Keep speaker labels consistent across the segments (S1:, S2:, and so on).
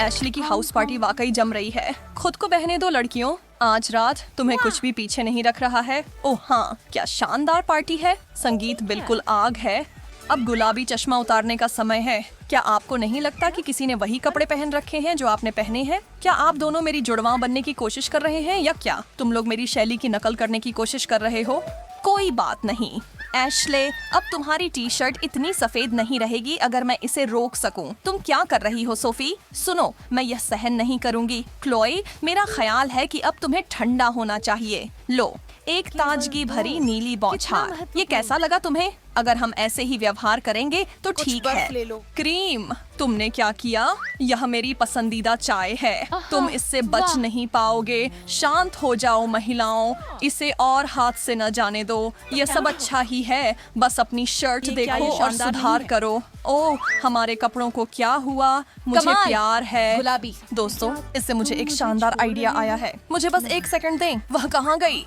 S1: Ashley की house party वाकई जम रही है। खुद को बहने दो लड़कियों, आज रात तुम्हें कुछ भी पीछे नहीं रख रहा है। ओह हाँ, क्या शानदार पार्टी है। संगीत बिल्कुल आग है। अब गुलाबी चश्मा उतारने का समय है। क्या आपको नहीं लगता कि किसी ने वही कपड़े पहन रखे हैं जो आपने पहने हैं? क्या आप दोनों मेरी जुड़वां बनने की कोशिश कर रहे हैं या क्या तुम लोग मेरी शैली की नकल करने की कोशिश कर रहे हो? कोई बात नहीं एशले, अब तुम्हारी टी शर्ट इतनी सफेद नहीं रहेगी अगर मैं इसे रोक सकूं। तुम क्या कर रही हो सोफी? सुनो, मैं यह सहन नहीं करूंगी। क्लोई, मेरा ख्याल है कि अब तुम्हें ठंडा होना चाहिए। लो, एक ताजगी भरी नीली बौछार। ये कैसा लगा तुम्हें? अगर हम ऐसे ही व्यवहार करेंगे तो ठीक है। क्रीम, तुमने क्या किया? यह मेरी पसंदीदा चाय है। तुम इससे बच नहीं पाओगे। शांत हो जाओ महिलाओं, इसे और हाथ से न जाने दो। यह सब अच्छा ही है, बस अपनी शर्ट देखो और सुधार करो। ओह, हमारे कपड़ों को क्या हुआ? मुझे प्यार है।
S2: गुलाबी।
S1: दोस्तों, इससे मुझे एक शानदार आइडिया आया है। मुझे बस एक सेकंड दें। वह कहाँ गई?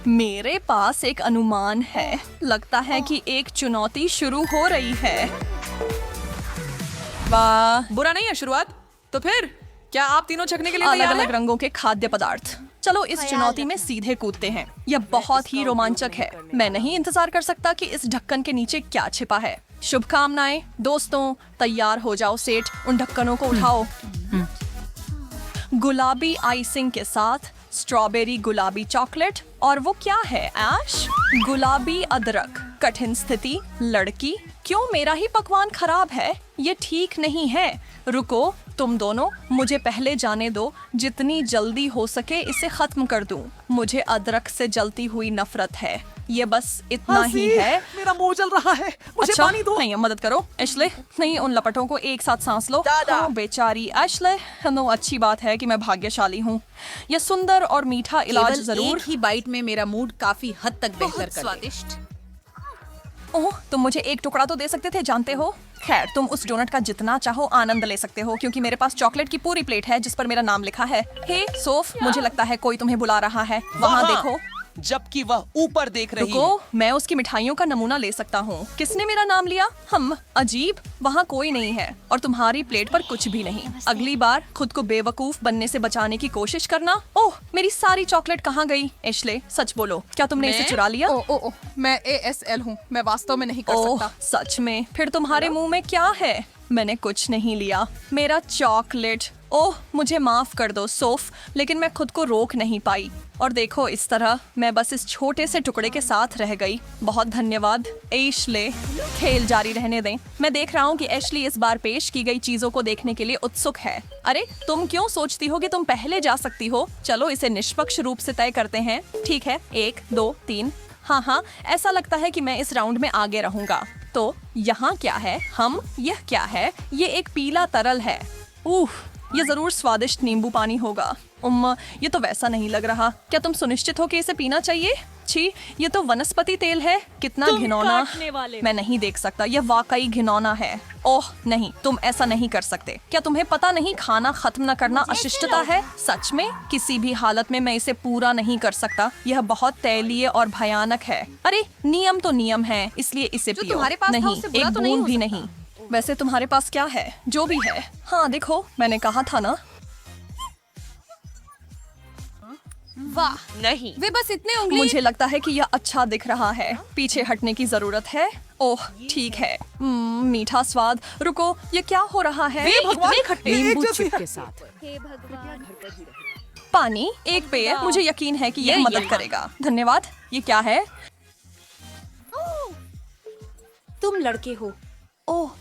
S1: मेरे पास एक अनुमान है। लगता है कि एक चुनौती शुरू हो रही है। वाह,
S3: बुरा नहीं है शुरुआत। तो फिर क्या आप तीनों छकने के लिए
S1: अलग
S3: तैयार
S1: अलग
S3: हैं?
S1: रंगों के खाद्य पदार्थ। चलो इस चुनौती में सीधे कूदते हैं। यह बहुत ही रोमांचक है। मैं नहीं इंतजार कर सकता कि इस ढक्कन के नीचे क्या छिपा है। शुभकामनाएं दोस्तों, तैयार हो जाओ सेठ, उन ढक्कनों को उठाओ। गुलाबी आइसिंग के साथ स्ट्रॉबेरी गुलाबी चॉकलेट, और वो क्या है ऐश? गुलाबी अदरक। कठिन स्थिति लड़की, क्यों मेरा ही पकवान खराब है? ये ठीक नहीं है। रुको, तुम दोनों मुझे पहले जाने दो। जितनी जल्दी हो सके इसे खत्म कर दूं। मुझे अदरक से जलती हुई नफरत है। ये बस इतना ही है।
S3: मेरा मुंह जल रहा है, मुझे
S1: अच्छा,
S3: पानी दो।
S1: नहीं मदद करो एशले। नहीं, उन लपटों को एक साथ सांस लो। हाँ, बेचारी एशले। नो, अच्छी बात है कि मैं भाग्यशाली हूँ। यह सुंदर और मीठा इलाज
S2: केवल
S1: जरूर।
S2: एक ही बाइट में मेरा मूड काफी हद तक बेहतर कर दे।
S4: स्वादिष्ट।
S1: ओह, तुम मुझे एक टुकड़ा तो दे सकते थे, जानते हो। खैर, तुम उस डोनट का जितना चाहो आनंद ले सकते हो, क्योंकि मेरे पास चॉकलेट की पूरी प्लेट है जिस पर मेरा नाम लिखा है। हे सोफ, मुझे लगता है कोई तुम्हें बुला रहा है। वहाँ देखो।
S5: जबकि वह ऊपर देख रही है।
S1: रुको, मैं उसकी मिठाइयों का नमूना ले सकता हूँ। किसने मेरा नाम लिया? हम अजीब, वहाँ कोई नहीं है और तुम्हारी प्लेट पर कुछ भी नहीं। अगली बार खुद को बेवकूफ बनने से बचाने की कोशिश करना। ओह, मेरी सारी चॉकलेट कहाँ गई? एशले, सच बोलो, क्या तुमने इसे चुरा लिया?
S6: ओ, मैं ASL हूँ। मैं वास्तव में नहीं कर
S1: ओह,
S6: सकता।
S1: सच में? फिर तुम्हारे मुंह में क्या है? मैंने कुछ नहीं लिया। मेरा चॉकलेट। ओह, मुझे माफ कर दो सोफ, लेकिन मैं खुद को रोक नहीं पाई। और देखो, इस तरह मैं बस इस छोटे से टुकड़े के साथ रह गई। बहुत धन्यवाद एशले। खेल जारी रहने दें। मैं देख रहा हूँ कि एशली इस बार पेश की गई चीजों को देखने के लिए उत्सुक है। अरे, तुम क्यों सोचती हो कि तुम पहले जा सकती हो? चलो इसे निष्पक्ष रूप से तय करते हैं। ठीक है, 1 2 3। हाँ, ऐसा लगता है कि मैं इस राउंड में आगे रहूंगा। तो यहाँ क्या है? यह क्या है? ये एक पीला तरल है। ये जरूर स्वादिष्ट नींबू पानी होगा। ये तो वैसा नहीं लग रहा। क्या तुम सुनिश्चित हो कि इसे पीना चाहिए? छी, ये तो वनस्पति तेल है। कितना घिनौना। मैं नहीं देख सकता, यह वाकई घिनौना है। ओह नहीं, तुम ऐसा नहीं कर सकते। क्या तुम्हें पता नहीं खाना खत्म न करना अशिष्टता है? सच में किसी भी हालत में मैं इसे पूरा नहीं कर सकता। यह बहुत तैलीय और भयानक है। अरे, नियम तो नियम है, इसलिए इसे पियो।
S6: तुम्हारे पास था,
S1: नहीं,
S6: उससे बुरा
S1: एक
S6: तो नहीं
S1: बूंद
S6: हो
S1: भी
S6: सकता।
S1: नहीं। वैसे तुम्हारे पास क्या है? जो भी है। हाँ देखो, मैंने कहा था ना।
S6: वाह,
S4: नहीं।
S6: वे बस इतने उंगली।
S1: मुझे लगता है कि यह अच्छा दिख रहा है। पीछे हटने की जरूरत है। ओह ठीक है। मीठा स्वाद। रुको, ये क्या हो रहा है?
S3: इतने खट्टे।
S2: नींबू चिप के साथ।
S1: पानी, एक पेय। मुझे यकीन है कि यह मदद करेगा। धन्यवाद। ये क्या है?
S4: तुम लड़के हो।
S1: ओह,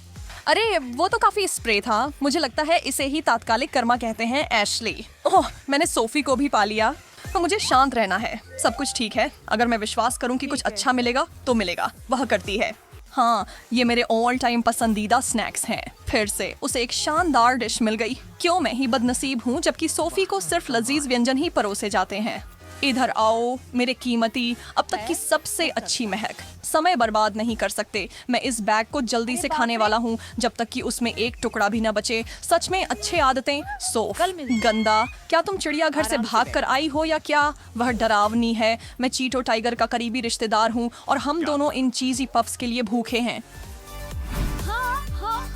S1: अरे वो तो काफी स्प्रे था। मुझे लगता है इसे ही तात्कालिक कर्मा कहते हैं एशली। ओह, मैंने सोफी को भी पा लिया। तो मुझे शांत रहना है। सब कुछ ठीक है। अगर मैं विश्वास करूं कि कुछ अच्छा मिलेगा तो मिलेगा। वह करती है। हाँ, ये मेरे ऑल टाइम पसंदीदा स्नैक्स हैं। फिर से उसे एक शानदार डिश मिल गई। क्यों मैं ही बदनसीब हूँ जबकि सोफी को सिर्फ लजीज व्यंजन ही परोसे जाते हैं। इधर आओ मेरे कीमती, अब तक की सबसे अच्छी महक। समय बर्बाद नहीं कर सकते। मैं इस बैग को जल्दी से खाने वाला हूँ जब तक कि उसमें एक टुकड़ा भी न बचे। सच में अच्छे आदतें। सोफ, गंदा। क्या तुम चिड़ियाघर से भाग कर आई हो या क्या? वह डरावनी है। मैं चीटो टाइगर का करीबी रिश्तेदार हूँ और हम दोनों इन चीजी पफ्स के लिए भूखे हैं।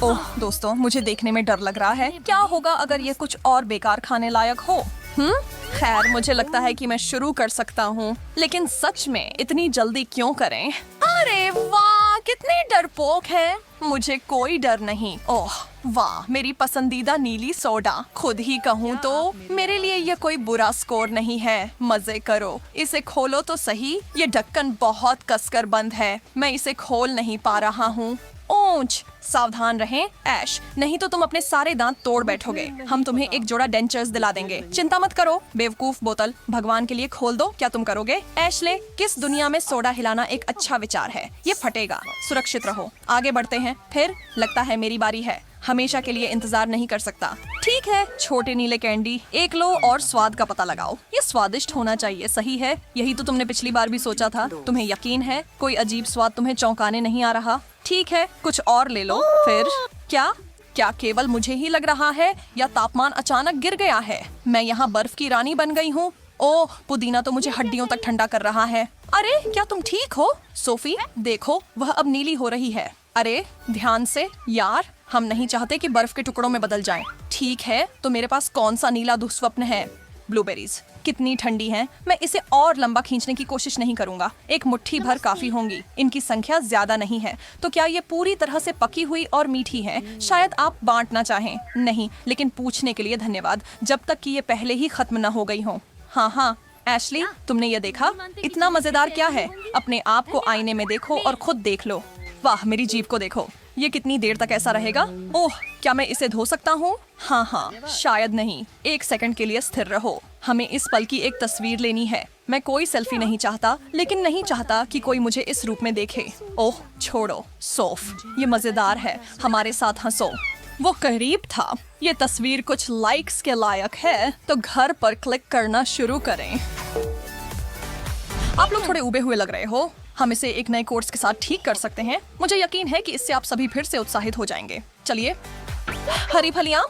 S1: ओह दोस्तों, मुझे देखने में डर लग रहा है। क्या होगा अगर ये कुछ और बेकार खाने लायक हो? खैर, मुझे लगता है कि मैं शुरू कर सकता हूँ, लेकिन सच में इतनी जल्दी क्यों करें? अरे वाह, कितने डरपोक है। मुझे कोई डर नहीं। ओह वाह, मेरी पसंदीदा नीली सोडा। खुद ही कहूँ तो मेरे लिए ये कोई बुरा स्कोर नहीं है। मजे करो। इसे खोलो तो सही। ये ढक्कन बहुत कसकर बंद है। मैं इसे खोल नहीं पा रहा हूँ। ओंच, सावधान रहें ऐश, नहीं तो तुम अपने सारे दांत तोड़ बैठोगे। हम तुम्हें एक जोड़ा डेंचर्स दिला देंगे। चिंता मत करो बेवकूफ बोतल, भगवान के लिए खोल दो। क्या तुम करोगे? ऐशले, किस दुनिया में सोडा हिलाना एक अच्छा विचार है? ये फटेगा। सुरक्षित रहो। आगे बढ़ते हैं। फिर लगता है मेरी बारी है। हमेशा के लिए इंतजार नहीं कर सकता। ठीक है, छोटे नीले कैंडी एक लो और स्वाद का पता लगाओ। ये स्वादिष्ट होना चाहिए, सही है। यही तो तुमने पिछली बार भी सोचा था। तुम्हें यकीन है कोई अजीब स्वाद तुम्हें चौंकाने नहीं आ रहा? ठीक है, कुछ और ले लो। फिर क्या केवल मुझे ही लग रहा है या तापमान अचानक गिर गया है? मैं यहाँ बर्फ की रानी बन गई हूँ। ओह, पुदीना तो मुझे हड्डियों तक ठंडा कर रहा है। अरे क्या तुम ठीक हो? सोफी देखो, वह अब नीली हो रही है। अरे ध्यान से यार, हम नहीं चाहते कि बर्फ के टुकड़ों में बदल जाएं। ठीक है, तो मेरे पास कौन सा नीला दुस्वप्न है? ब्लूबेरीज कितनी ठंडी हैं। मैं इसे और लंबा खींचने की कोशिश नहीं करूंगा। एक मुट्ठी भर काफी होंगी। इनकी संख्या ज्यादा नहीं है। तो क्या ये पूरी तरह से पकी हुई और मीठी है? शायद आप बांटना चाहें। नहीं, लेकिन पूछने के लिए धन्यवाद, जब तक कि ये पहले ही खत्म न हो गई हो। हाँ, एशली, तुमने ये देखा? इतना मजेदार क्या है? अपने आप को आईने में देखो और खुद देख लो। वाह, मेरी जीभ को देखो। ये कितनी देर तक ऐसा रहेगा? ओह, क्या मैं इसे धो सकता हूँ? हाँ, शायद नहीं। एक सेकंड के लिए स्थिर रहो। हमें इस पल की एक तस्वीर लेनी है। मैं कोई सेल्फी नहीं चाहता, लेकिन नहीं चाहता कि कोई मुझे इस रूप में देखे। ओह छोड़ो सोफ, ये मजेदार है। हमारे साथ हंसो। वो करीब था। ये तस्वीर कुछ लाइक्स के लायक है, तो घर पर क्लिक करना शुरू करें। आप लोग थोड़े उबे हुए लग रहे हो। हम इसे एक नए कोर्स के साथ ठीक कर सकते हैं। मुझे यकीन है कि इससे आप सभी फिर से उत्साहित हो जाएंगे। चलिए। हरी फलियां,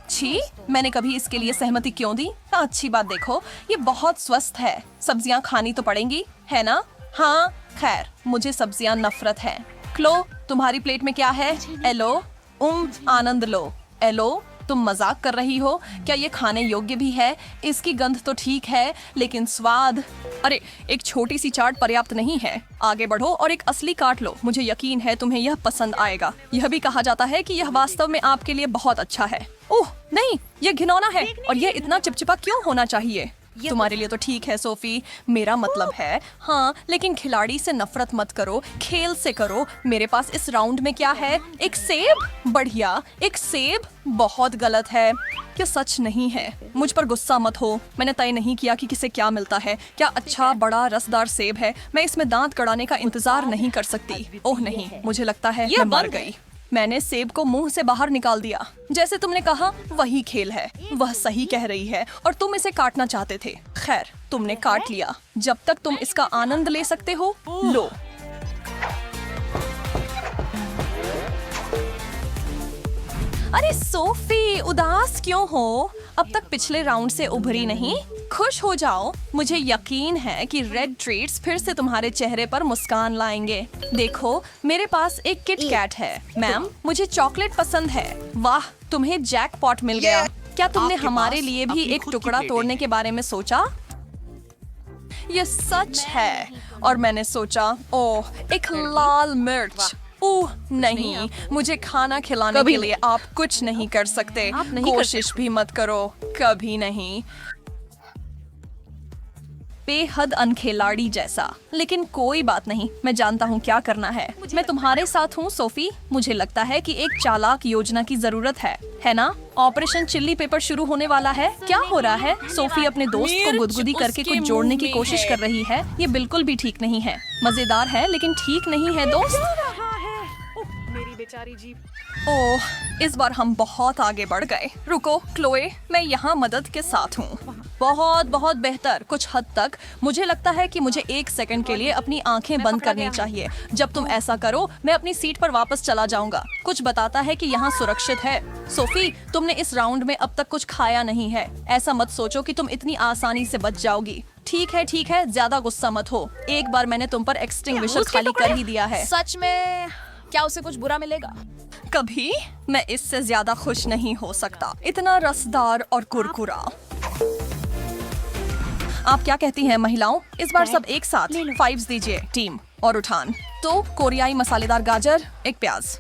S1: छी, मैंने कभी इसके लिए सहमति क्यों दी? अच्छी बात देखो, ये बहुत स्वस्थ है। सब्जियां खानी तो पड़ेंगी, है ना? हाँ, खैर, मुझे सब्जियां नफरत है। क्लो, तुम्हारी प्लेट में क्या है? एलो, आनंद लो। एलो, तुम मजाक कर रही हो? क्या ये खाने योग्य भी है? इसकी गंध तो ठीक है, लेकिन स्वाद। अरे, एक छोटी सी चाट पर्याप्त नहीं है। आगे बढ़ो और एक असली काट लो। मुझे यकीन है तुम्हें यह पसंद आएगा। यह भी कहा जाता है कि यह वास्तव में आपके लिए बहुत अच्छा है। ओह नहीं, यह घिनौना है। और यह इतना चिपचिपा क्यों होना चाहिए? तुम्हारे लिए तो ठीक है सोफी, मेरा मतलब है। हाँ, लेकिन खिलाड़ी से नफरत मत करो, खेल से करो। मेरे पास इस राउंड में क्या है? एक सेब? बढ़िया, एक सेब? बहुत गलत है। क्या सच नहीं है? मुझ पर गुस्सा मत हो। मैंने तय नहीं किया कि किसे क्या मिलता है। क्या अच्छा बड़ा रसदार सेब है? मैं इसमें दांत कड़ाने का इंतजार नहीं कर सकती। ओह नहीं, मुझे लगता है मैं मर गई। मैंने सेब को मुंह से बाहर निकाल दिया। जैसे तुमने कहा, वही खेल है। वह सही कह रही है और तुम इसे काटना चाहते थे। खैर, तुमने काट लिया। जब तक तुम इसका आनंद ले सकते हो, लो। अरे सोफी, उदास क्यों हो? अब तक पिछले राउंड से उभरी नहीं। खुश हो जाओ। मुझे यकीन है कि रेड ट्रीट्स फिर से तुम्हारे चेहरे पर मुस्कान लाएंगे। देखो, मेरे पास एक किट कैट है। मैम, मुझे चॉकलेट पसंद है। वाह, तुम्हें जैकपॉट मिल गया। क्या तुमने हमारे लिए भी एक टुकड़ा तोड़ने के बारे में सोचा? ये सच है। और मैंने सोचा, ओह, एक लाल मिर्च। ओह नहीं, मुझे खाना खिलाने के लिए आप कुछ नहीं कर सकते। कोशिश भी मत करो, कभी नहीं। बेहद अनखिलाड़ी जैसा, लेकिन कोई बात नहीं, मैं जानता हूँ क्या करना है। मैं तुम्हारे साथ हूँ सोफी। मुझे लगता है कि एक चालाक योजना की जरूरत है ना? ऑपरेशन चिल्ली पेपर शुरू होने वाला है। क्या हो रहा है? सोफी अपने दोस्त को गुदगुदी करके कुछ जोड़ने की कोशिश कर रही है। ये बिल्कुल भी ठीक नहीं है। मजेदार है, लेकिन ठीक नहीं है दोस्त।
S3: मेरी बेचारी जीभ।
S1: ओह, इस बार हम बहुत आगे बढ़ गए। रुको क्लोए, मैं यहाँ मदद के साथ हूँ। बहुत बहुत बेहतर, कुछ हद तक। मुझे लगता है कि मुझे एक सेकंड के लिए अपनी आंखें बंद करनी चाहिए। जब तुम ऐसा करो, मैं अपनी सीट पर वापस चला जाऊंगा। कुछ बताता है कि यहाँ सुरक्षित है। सोफी, तुमने इस राउंड में अब तक कुछ खाया नहीं है। ऐसा मत सोचो कि तुम इतनी आसानी से बच जाओगी। ठीक है, ज्यादा गुस्सा मत हो। एक बार मैंने तुम पर एक्सटिंग्विशर खाली कर ही दिया है।
S4: सच में क्या उसे कुछ बुरा मिलेगा?
S1: कभी मैं इससे ज्यादा खुश नहीं हो सकता। इतना रसदार और कुरकुरा। आप क्या कहती हैं महिलाओं? इस बार सब एक साथ 5 दीजिए टीम। और उठान। तो कोरियाई मसालेदार गाजर, एक प्याज,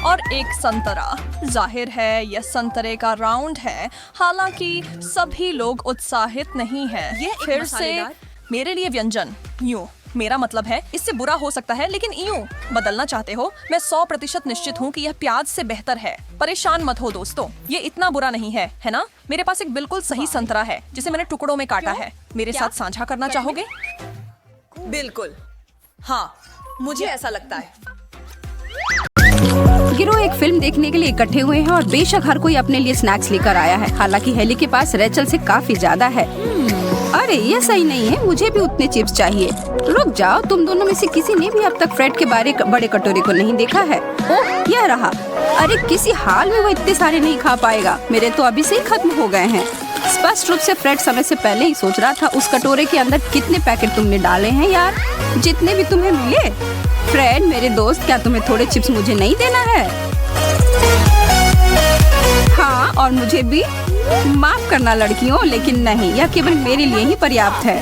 S1: और एक संतरा। जाहिर है यह संतरे का राउंड है, हालांकि सभी लोग उत्साहित नहीं हैं।
S2: ये एक
S1: फिर से
S2: मसालेदार-
S1: मेरे लिए व्यंजन यूं। मेरा मतलब है इससे बुरा हो सकता है, लेकिन यूं बदलना चाहते हो। मैं 100% निश्चित हूँ कि यह प्याज से बेहतर है। परेशान मत हो दोस्तों, ये इतना बुरा नहीं है, है ना? मेरे पास एक बिल्कुल सही संतरा है जिसे मैंने टुकड़ों में काटा है। मेरे साथ साझा करना चाहोगे?
S2: बिल्कुल हाँ, मुझे ऐसा लगता है।
S7: गिरोह एक फिल्म देखने के लिए इकट्ठे हुए हैं और बेशक हर कोई अपने लिए स्नैक्स लेकर आया है। हालांकि हेली के पास रेचल से काफी ज्यादा है। अरे ये सही नहीं है, मुझे भी उतने चिप्स चाहिए। रुक जाओ, तुम दोनों में से किसी ने भी अब तक फ्रेड के बड़े कटोरे को नहीं देखा है। ओह यह रहा। अरे किसी हाल में वो इतने सारे नहीं खा पाएगा। मेरे तो अभी से ही खत्म हो गए हैं। स्पष्ट रूप से फ्रेड समय से पहले ही सोच रहा था उस कटोरे के अंदर कितने पैकेट तुमने डाले हैं यार, जितने भी तुम्हें मिले। फ्रेड मेरे दोस्त, क्या तुम्हें थोड़े चिप्स मुझे नहीं देना है? हाँ और मुझे भी माफ करना लड़कियों, लेकिन नहीं, यह केवल मेरे लिए ही पर्याप्त है।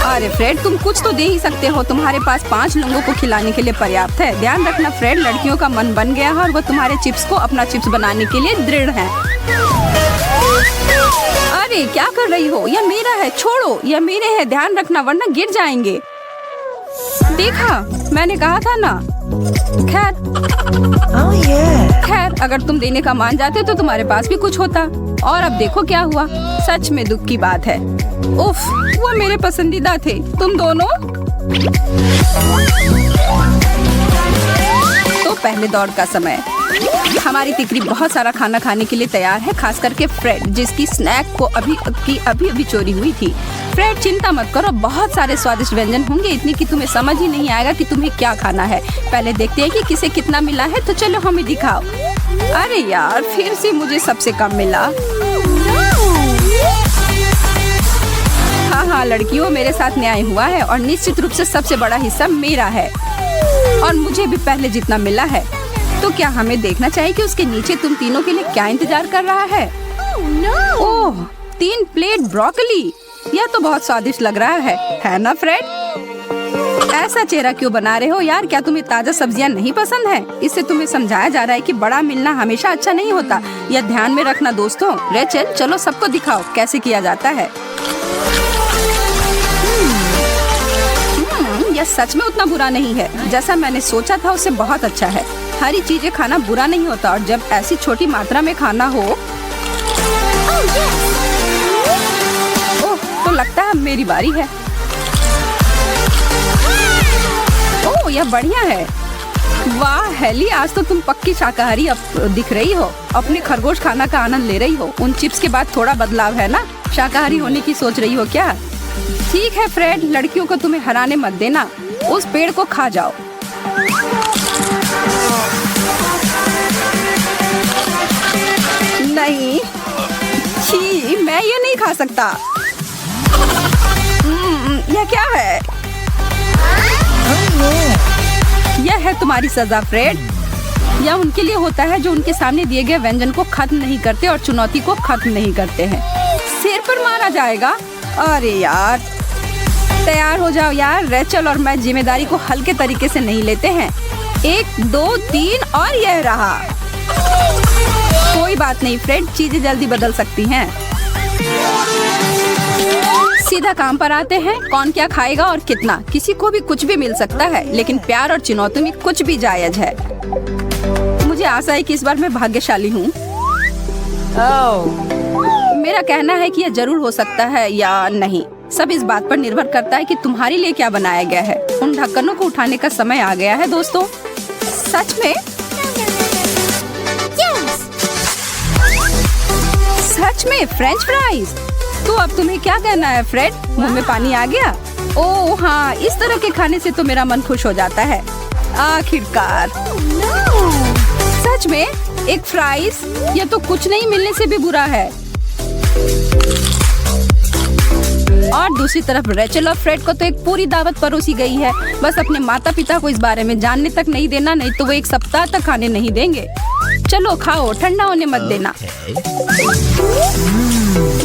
S7: अरे फ्रेड तुम कुछ तो दे ही सकते हो, तुम्हारे पास 5 लोगों को खिलाने के लिए पर्याप्त है। ध्यान रखना फ्रेड, लड़कियों का मन बन गया है और वो तुम्हारे चिप्स को अपना चिप्स बनाने के लिए दृढ़ है। अरे क्या कर रही हो? यह मेरा है, छोड़ो, यह मेरे है। ध्यान रखना वरना गिर जाएंगे। देखा, मैंने कहा था ना। खैर अगर तुम देने का मान जाते तो तुम्हारे पास भी कुछ होता। और अब देखो क्या हुआ। सच में दुख की बात है। उफ, वो मेरे पसंदीदा थे। तुम दोनों। तो पहले दौड़ का समय। हमारी तिकरी बहुत सारा खाना खाने के लिए तैयार है, खास करके फ्रेड जिसकी स्नैक को अभी चोरी हुई थी। फ्रेड चिंता मत करो, बहुत सारे स्वादिष्ट व्यंजन होंगे, इतनी कि तुम्हें समझ ही नहीं आएगा कि तुम्हें क्या खाना है। पहले देखते हैं कि किसे कितना मिला है, तो चलो हमें दिखाओ। अरे यार फिर से मुझे सबसे कम मिला। हाँ लड़कियों, मेरे साथ न्याय हुआ है और निश्चित रूप से सबसे बड़ा हिस्सा मेरा है और मुझे भी पहले जितना मिला है। तो क्या हमें देखना चाहिए कि उसके नीचे तुम तीनों के लिए क्या इंतजार कर रहा है? ओह 3 प्लेट ब्रोकली, यह तो बहुत स्वादिष्ट लग रहा है ना फ्रेड? ऐसा चेहरा क्यों बना रहे हो यार? क्या तुम्हें ताजा सब्जियां नहीं पसंद है? इससे तुम्हें समझाया जा रहा है कि बड़ा मिलना हमेशा अच्छा नहीं होता। यह ध्यान में रखना दोस्तों। रेचल चलो सबको दिखाओ कैसे किया जाता है। यह सच में उतना बुरा नहीं है जैसा मैंने सोचा था, उससे बहुत अच्छा है। हरी चीजें खाना बुरा नहीं होता और जब ऐसी छोटी मात्रा में खाना हो। ओह तो लगता है मेरी बारी है। ओह यह बढ़िया है। वाह हेली, आज तो तुम पक्की शाकाहारी अब दिख रही हो। अपने खरगोश खाना का आनंद ले रही हो। उन चिप्स के बाद थोड़ा बदलाव है ना? शाकाहारी होने की सोच रही हो क्या? ठीक है फ्रेड, लड़कियों को तुम्हें हराने मत देना। उस पेड़ को खा जाओ। नहीं, छी, मैं ये नहीं खा सकता। यह क्या है? यह है तुम्हारी सजा फ्रेड। यह उनके लिए होता है जो उनके सामने दिए गए व्यंजन को खत्म नहीं करते और चुनौती को खत्म नहीं करते हैं। सिर पर मारा जाएगा। अरे यार तैयार हो जाओ यार। रेचल और मैं जिम्मेदारी को हल्के तरीके से नहीं लेते हैं। 1 2 3 और यह रहा। कोई बात नहीं फ्रेड, चीजें जल्दी बदल सकती हैं। सीधा काम पर आते हैं। कौन क्या खाएगा और कितना? किसी को भी कुछ भी मिल सकता है, लेकिन प्यार और चुनौती में कुछ भी जायज है। मुझे आशा है कि इस बार मैं भाग्यशाली हूँ। मेरा कहना है कि यह जरूर हो सकता है या नहीं। सब इस बात पर निर्भर करता है कि तुम्हारे लिए क्या बनाया गया है। उन ढक्कनों को उठाने का समय आ गया है दोस्तों। सच में? सच में फ्रेंच फ्राइज? तो अब तुम्हें क्या कहना है फ्रेड? मुंह में पानी आ गया? ओह हाँ, इस तरह के खाने से तो मेरा मन खुश हो जाता है आखिरकार। सच में एक फ्राइज? यह तो कुछ नहीं मिलने से भी बुरा है। और दूसरी तरफ रेचल और फ्रेड को तो एक पूरी दावत परोसी गई है। बस अपने माता पिता को इस बारे में जानने तक नहीं देना, नहीं तो वो एक सप्ताह तक खाने नहीं देंगे। चलो खाओ, ठंडा होने मत देना।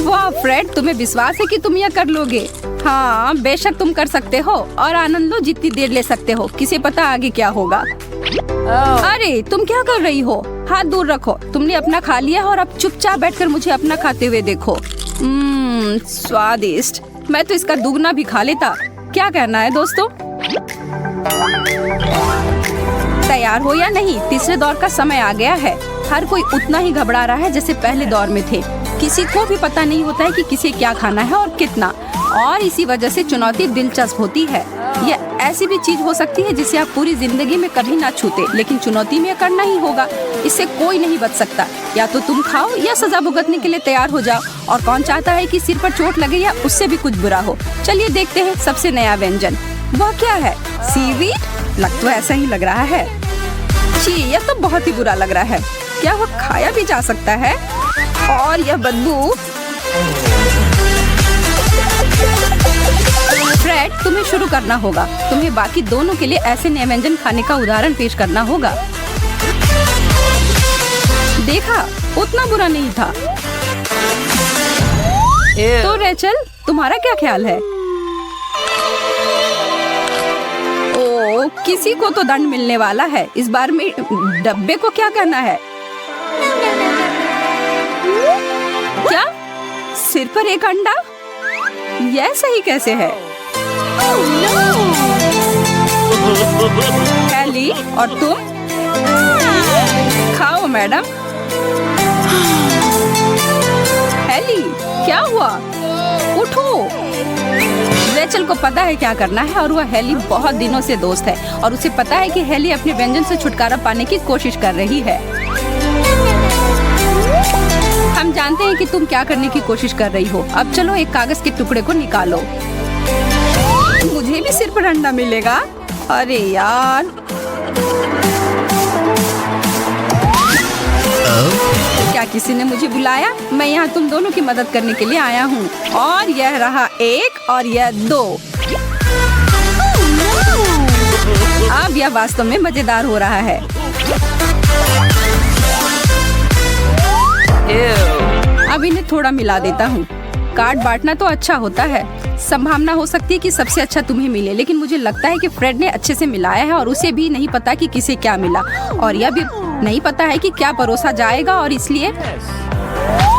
S7: वाह फ्रेड, तुम्हें विश्वास है कि तुम यह कर लोगे? हाँ बेशक तुम कर सकते हो और आनंद लो जितनी देर ले सकते हो। किसे पता आगे क्या होगा। अरे तुम क्या कर रही हो? हाथ दूर रखो। तुमने अपना खा लिया और अब चुपचाप बैठकर मुझे अपना खाते हुए देखो। स्वादिष्ट। मैं तो इसका दुगना भी खा लेता। क्या कहना है दोस्तों? तैयार हो या नहीं? तीसरे दौर का समय आ गया है। हर कोई उतना ही घबरा रहा है जैसे पहले दौर में थे। किसी को भी पता नहीं होता है कि किसे क्या खाना है और कितना, और इसी वजह से चुनौती दिलचस्प होती है। यह ऐसी भी चीज हो सकती है जिसे आप पूरी जिंदगी में कभी ना छूते, लेकिन चुनौती में करना ही होगा। इससे कोई नहीं बच सकता। या तो तुम खाओ या सजा भुगतने के लिए तैयार हो जाओ। और कौन चाहता है कि सिर पर चोट लगे या उससे भी कुछ बुरा हो। चलिए देखते हैं सबसे नया व्यंजन। वह क्या है? सीवीड? लग तो ऐसा ही लग रहा है। छी, यह तो बहुत ही बुरा लग रहा है। क्या वह खाया भी जा सकता है? और यह बदबू। फ्रेड, तुम्हें शुरू करना होगा। तुम्हें बाकी दोनों के लिए ऐसे नए व्यंजन खाने का उदाहरण पेश करना होगा। देखा, उतना बुरा नहीं था। तो रेचल, तुम्हारा क्या ख्याल है? ओ, किसी को तो दंड मिलने वाला है। इस बार में डब्बे को क्या करना है? क्या? सिर पर एक अंडा? यह सही कैसे है? हैली, और तुम? खाओ मैडम। हैली, क्या हुआ? उठो। रेचल को पता है क्या करना है और वह हैली बहुत दिनों से दोस्त है और उसे पता है कि हैली अपने व्यंजन से छुटकारा पाने की कोशिश कर रही है। हम जानते हैं कि तुम क्या करने की कोशिश कर रही हो। अब चलो एक कागज के टुकड़े को निकालो। मुझे भी सिर पर अंडा मिलेगा? अरे यार। क्या किसी ने मुझे बुलाया? मैं यहाँ तुम दोनों की मदद करने के लिए आया हूँ। और यह रहा 1 और यह 2। अब यह वास्तव में मजेदार हो रहा है। अब इन्हें थोड़ा मिला देता हूँ। कार्ड बांटना तो अच्छा होता है। संभावना हो सकती है कि सबसे अच्छा तुम्हें मिले, लेकिन मुझे लगता है कि फ्रेड ने अच्छे से मिलाया है और उसे भी नहीं पता कि किसे क्या मिला, और यह भी नहीं पता है कि क्या परोसा जाएगा, और इसलिए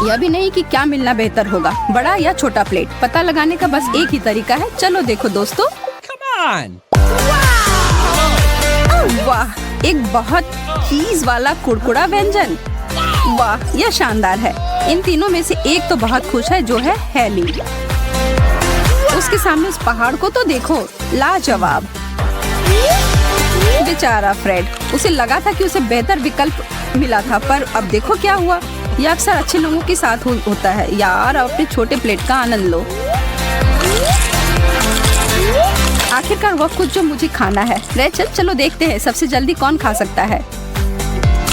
S7: यह भी नहीं कि क्या मिलना बेहतर होगा, बड़ा या छोटा प्लेट। पता लगाने का बस एक ही तरीका है। चलो देखो दोस्तों। वाह, एक बहुत चीज वाला कुड़कुड़ा व्यंजन। वाह, यह शानदार है। इन तीनों में से एक तो बहुत खुश है, जो है हैली। उसके सामने उस पहाड़ को तो देखो, लाजवाब। बेचारा फ्रेड, उसे लगा था कि उसे बेहतर विकल्प मिला था, पर अब देखो क्या हुआ। यह अक्सर अच्छे लोगों के साथ होता है। यार, अपने छोटे प्लेट का आनंद लो। आखिरकार वह कुछ जो मुझे खाना है। रेचल, चलो देखते हैं सबसे जल्दी कौन खा सकता है।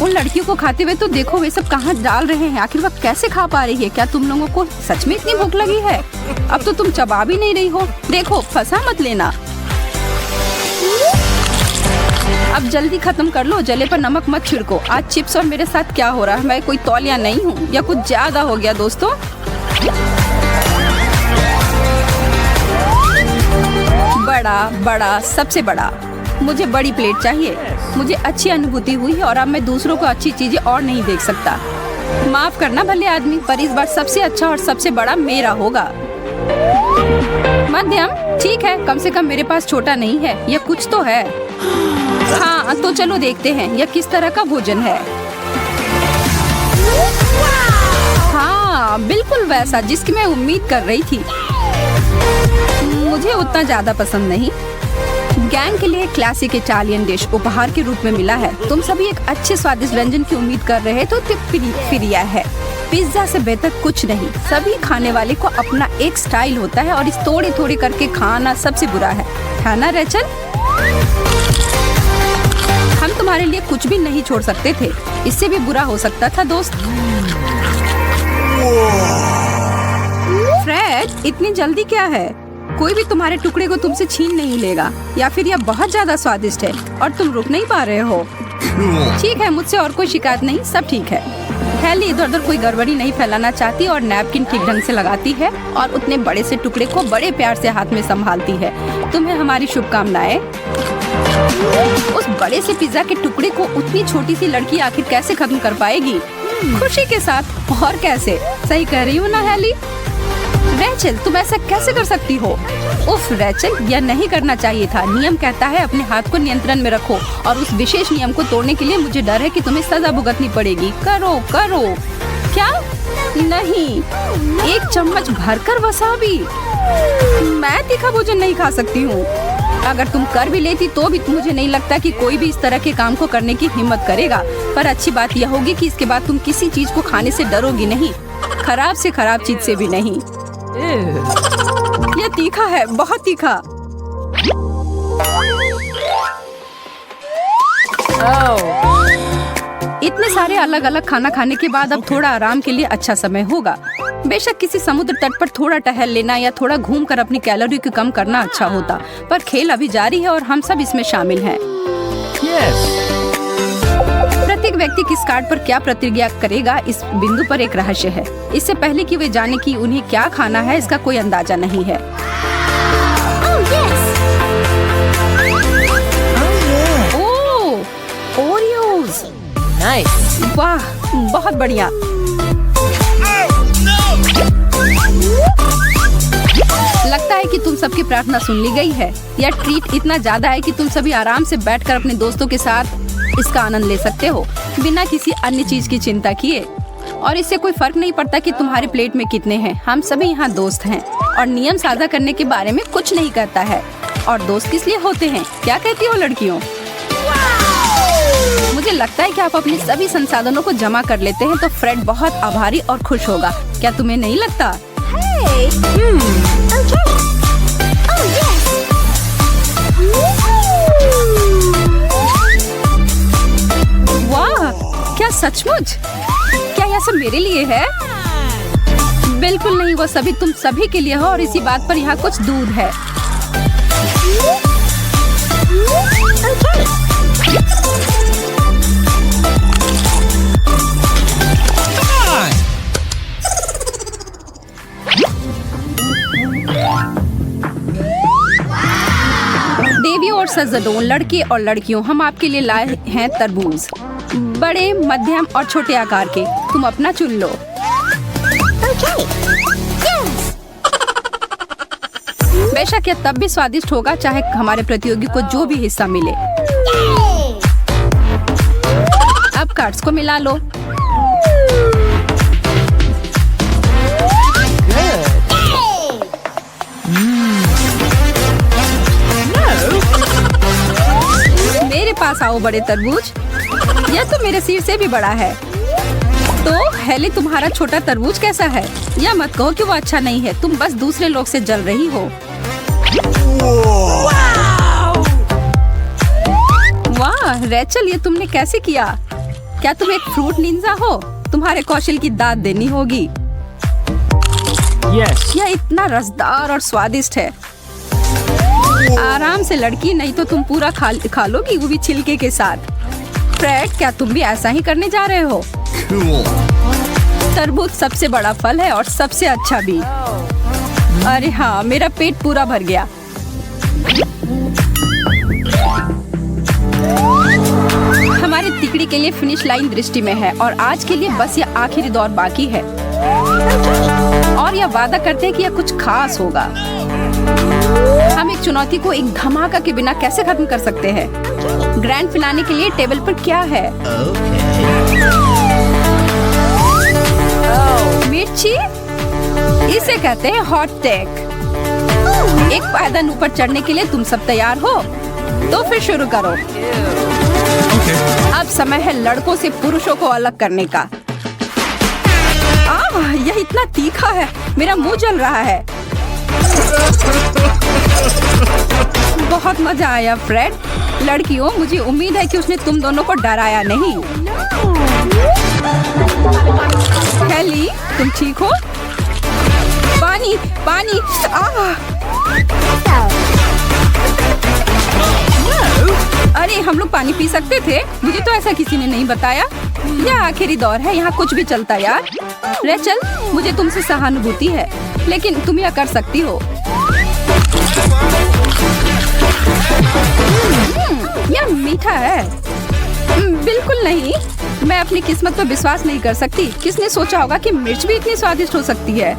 S7: उन लड़कियों को खाते हुए तो देखो, वे सब कहाँ डाल रहे हैं। आखिर वह कैसे खा पा रही है? क्या तुम लोगों को सच में इतनी भूख लगी है? अब तो तुम चबा भी नहीं रही हो। देखो, फंसा मत लेना। अब जल्दी खत्म कर लो, जले पर नमक मत छिड़को। आज चिप्स और मेरे साथ क्या हो रहा है? मैं कोई तौलिया नहीं हूँ, या कुछ ज्यादा हो गया दोस्तों। बड़ा बड़ा, सबसे बड़ा। मुझे बड़ी प्लेट चाहिए। मुझे अच्छी अनुभूति हुई है और अब मैं दूसरों को अच्छी चीजें और नहीं देख सकता। माफ करना भले आदमी, पर इस बार सबसे अच्छा और सबसे बड़ा मेरा होगा। मध्यम, ठीक है, कम से कम मेरे पास छोटा नहीं है। यह कुछ तो है। हाँ, तो चलो देखते हैं यह किस तरह का भोजन है। हाँ, बिल्कुल वैसा जिसकी मैं उम्मीद कर रही थी। मुझे उतना ज्यादा पसंद नहीं। गैंग के लिए क्लासिक इटालियन डिश उपहार के रूप में मिला है। तुम सभी एक अच्छे स्वादिष्ट व्यंजन की उम्मीद कर रहे तो फिर यह है। पिज्जा से बेहतर कुछ नहीं। सभी खाने वाले को अपना एक स्टाइल होता है और इस थोड़ी थोड़ी करके खाना सबसे बुरा है ना रेचल? हम तुम्हारे लिए कुछ भी नहीं छोड़ सकते थे। इससे भी बुरा हो सकता था दोस्त। फ्रेड, फ्रेड, इतनी जल्दी क्या है? कोई भी तुम्हारे टुकड़े को तुमसे छीन नहीं लेगा, या फिर यह बहुत ज्यादा स्वादिष्ट है और तुम रुक नहीं पा रहे हो। ठीक है, मुझसे और कोई शिकायत नहीं, सब ठीक है। हेली इधर उधर कोई गड़बड़ी नहीं फैलाना चाहती और नैपकिन ठीक ढंग से लगाती है और उतने बड़े से टुकड़े को बड़े प्यार से हाथ में संभालती है। तुम्हें हमारी शुभकामनाएं। उस बड़े से पिज्जा के टुकड़े को उतनी छोटी सी लड़की आखिर कैसे खत्म कर पाएगी? खुशी के साथ। और कैसे? सही कह रही हूँ ना हेली? रेचल, तुम ऐसा कैसे कर सकती हो? उफ रेचल, यह नहीं करना चाहिए था। नियम कहता है अपने हाथ को नियंत्रण में रखो और उस विशेष नियम को तोड़ने के लिए मुझे डर है कि तुम्हें सजा भुगतनी पड़ेगी। करो करो। क्या? नहीं, 1 चम्मच भरकर वसाबी। मैं तीखा भोजन नहीं खा सकती हूँ। अगर तुम कर भी लेती तो भी मुझे नहीं लगता कि कोई भी इस तरह के काम को करने की हिम्मत करेगा। पर अच्छी बात यह होगी कि इसके बाद तुम किसी चीज को खाने से डरोगी नहीं, खराब से खराब चीज से भी नहीं। यह तीखा है, बहुत तीखा। इतने सारे अलग अलग खाना खाने के बाद अब थोड़ा आराम के लिए अच्छा समय होगा। बेशक किसी समुद्र तट पर थोड़ा टहल लेना या थोड़ा घूमकर अपनी कैलोरी को कम करना अच्छा होता, पर खेल अभी जारी है और हम सब इसमें शामिल हैं। प्रत्येक व्यक्ति किस कार्ड पर क्या प्रतिक्रिया करेगा, इस बिंदु पर एक रहस्य है। इससे पहले कि वे जाने कि उन्हें क्या खाना है, इसका कोई अंदाजा नहीं है। ओह, ओरियोज। वाह, बहुत बढ़िया। लगता है कि तुम सबकी प्रार्थना सुन ली गई है। यह ट्रीट इतना ज्यादा है कि तुम सभी आराम से बैठकर अपने दोस्तों के साथ इसका आनंद ले सकते हो बिना किसी अन्य चीज की चिंता किए। और इससे कोई फर्क नहीं पड़ता कि तुम्हारे प्लेट में कितने हैं। हम सभी यहाँ दोस्त हैं और नियम साझा करने के बारे में कुछ नहीं करता है। और दोस्त किस लिए होते हैं? क्या कहती हो लड़कियों? मुझे लगता है कि आप अपने सभी संसाधनों को जमा कर लेते हैं तो फ्रेड बहुत आभारी और खुश होगा। क्या तुम्हें नहीं लगता? वाह, क्या सचमुच? क्या यह सब मेरे लिए है? बिल्कुल नहीं, वो सभी तुम सभी के लिए हो और इसी बात पर यहाँ कुछ दूध है। देवियों और सज्जनों, लड़के और लड़कियों, हम आपके लिए लाए हैं तरबूज, बड़े, मध्यम और छोटे आकार के। तुम अपना चुन लो। बेशक यह तब भी स्वादिष्ट होगा चाहे हमारे प्रतियोगी को जो भी हिस्सा मिले। अब कार्ड्स को मिला लो। मेरे पास आओ बड़े तरबूज। यह तो मेरे सिर से भी बड़ा है। तो हेली, तुम्हारा छोटा तरबूज कैसा है? या मत कहो कि वो अच्छा नहीं है, तुम बस दूसरे लोग से जल रही हो। वाह रेचल, ये तुमने कैसे किया? क्या तुम एक फ्रूट निंजा हो? तुम्हारे कौशल की दाद देनी होगी। यह इतना रसदार और स्वादिष्ट है। आराम से लड़की, नहीं तो तुम पूरा खा लोगी, वो भी छिलके के साथ। फ्रेड, क्या तुम भी ऐसा ही करने जा रहे हो? तरबूज सबसे बड़ा फल है और सबसे अच्छा भी। अरे हाँ, मेरा पेट पूरा भर गया। हमारे तिकड़ी के लिए फिनिश लाइन दृष्टि में है और आज के लिए बस यह आखिरी दौर बाकी है और यह वादा करते हैं कि यह कुछ खास होगा। हम एक चुनौती को एक धमाका के बिना कैसे खत्म कर सकते हैं? ग्रैंड फिनाले के लिए टेबल पर क्या है? मिर्ची, इसे कहते हैं हॉट टेक। एक पायदान ऊपर चढ़ने के लिए तुम सब तैयार हो? तो फिर शुरू करो। अब समय है लड़कों से पुरुषों को अलग करने का। यह इतना तीखा है, मेरा मुंह जल रहा है। बहुत मजा आया फ्रेड। लड़कियों, मुझे उम्मीद है कि उसने तुम दोनों को डराया नहीं। हेली, तुम ठीक हो? पानी, पानी। अरे हम लोग पानी पी सकते थे, मुझे तो ऐसा किसी ने नहीं बताया। यह आखिरी दौर है, यहाँ कुछ भी चलता यार। रेचल, मुझे तुमसे सहानुभूति है, लेकिन तुम यह कर सकती हो। यह मीठा है। बिल्कुल नहीं, मैं अपनी किस्मत पर विश्वास नहीं कर सकती। किसने सोचा होगा कि मिर्च भी इतनी स्वादिष्ट हो सकती है।